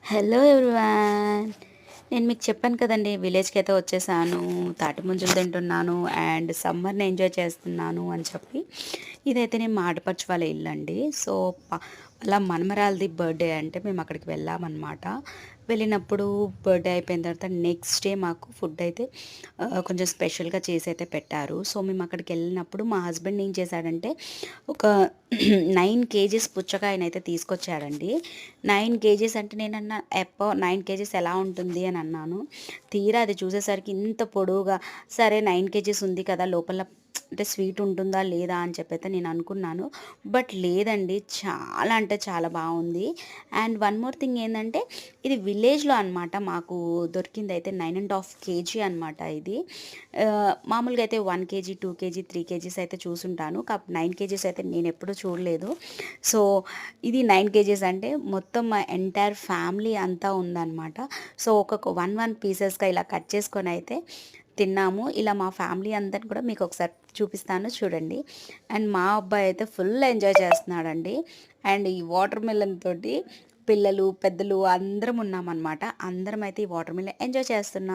Hello everyone. నేను మీకు చెప్పాను కదండీ విలేజ్‌కి అయితే వచ్చేసాను. తాటి ముంజలు తింటున్నాను అండ్ సమ్మర్‌ని ఎంజాయ్ చేస్తున్నాను అని చెప్పి. ఇదైతే నేను మా ఆడపడుచు వాళ్ళ ఇల్లండి. సో, ప వాళ్ళ మనమరాలిది బర్త్‌డే అంటే మేము అక్కడికి వెళ్ళామన్నమాట. వెళ్ళినప్పుడు బర్త్‌డే అయిపోయిన తర్వాత నెక్స్ట్ డే మాకు ఫుడ్ అయితే కొంచెం స్పెషల్‌గా చేసి అయితే పెట్టారు. సో, మేము అక్కడికెళ్ళినప్పుడు మా హస్బెండ్ ఏం చేశాడంటే ఒక 9 కేజీస్ పుచ్చకాయనైతే తీసుకొచ్చాడండి. 9 కేజీస్ అంటే నేనన్నా 9 కేజీస్ ఎలా ఉంటుంది అని అన్నాను. తీరా అది చూసేసరికి ఇంత పొడవుగా సరే 9 కేజీస్ ఉంది కదా! లోపల అంటే స్వీట్ ఉంటుందా లేదా అని చెప్పైతే నేను అనుకున్నాను. బట్ లేదండి. చాలా అంటే చాలా బావుంది. అండ్ వన్ మోర్ థింగ్ ఏందంటే ఇది విలేజ్‌లో అనమాట. మాకు దొరికిందయితే 9½ కేజీ అనమాట ఇది. మామూలుగా అయితే 1 కేజీ, 2 కేజీ, 3 కేజీస్ అయితే చూసుంటాను. 9 కేజీస్ అయితే నేనెప్పుడూ చూడలేదు. సో, ఇది 9 కేజీస్ అంటే మొత్తం మా ఎంటైర్ ఫ్యామిలీ అంతా ఉందనమాట. సో, ఒక్కొక్క 1 పీసెస్‌గా ఇలా కట్ చేసుకొనైతే తిన్నాము. ఇలా మా ఫ్యామిలీ అందరిని కూడా మీకొకసారి చూపిస్తాను చూడండి. అండ్ మా అబ్బాయి అయితే ఫుల్ ఎంజాయ్ చేస్తున్నాడండి. అండ్ ఈ వాటర్ మిలన్ తోటి పిల్లలు, పెద్దలు అందరం ఉన్నామనమాట. అందరమైతే ఈ వాటర్ మిలన్ ఎంజాయ్ చేస్తున్నాం.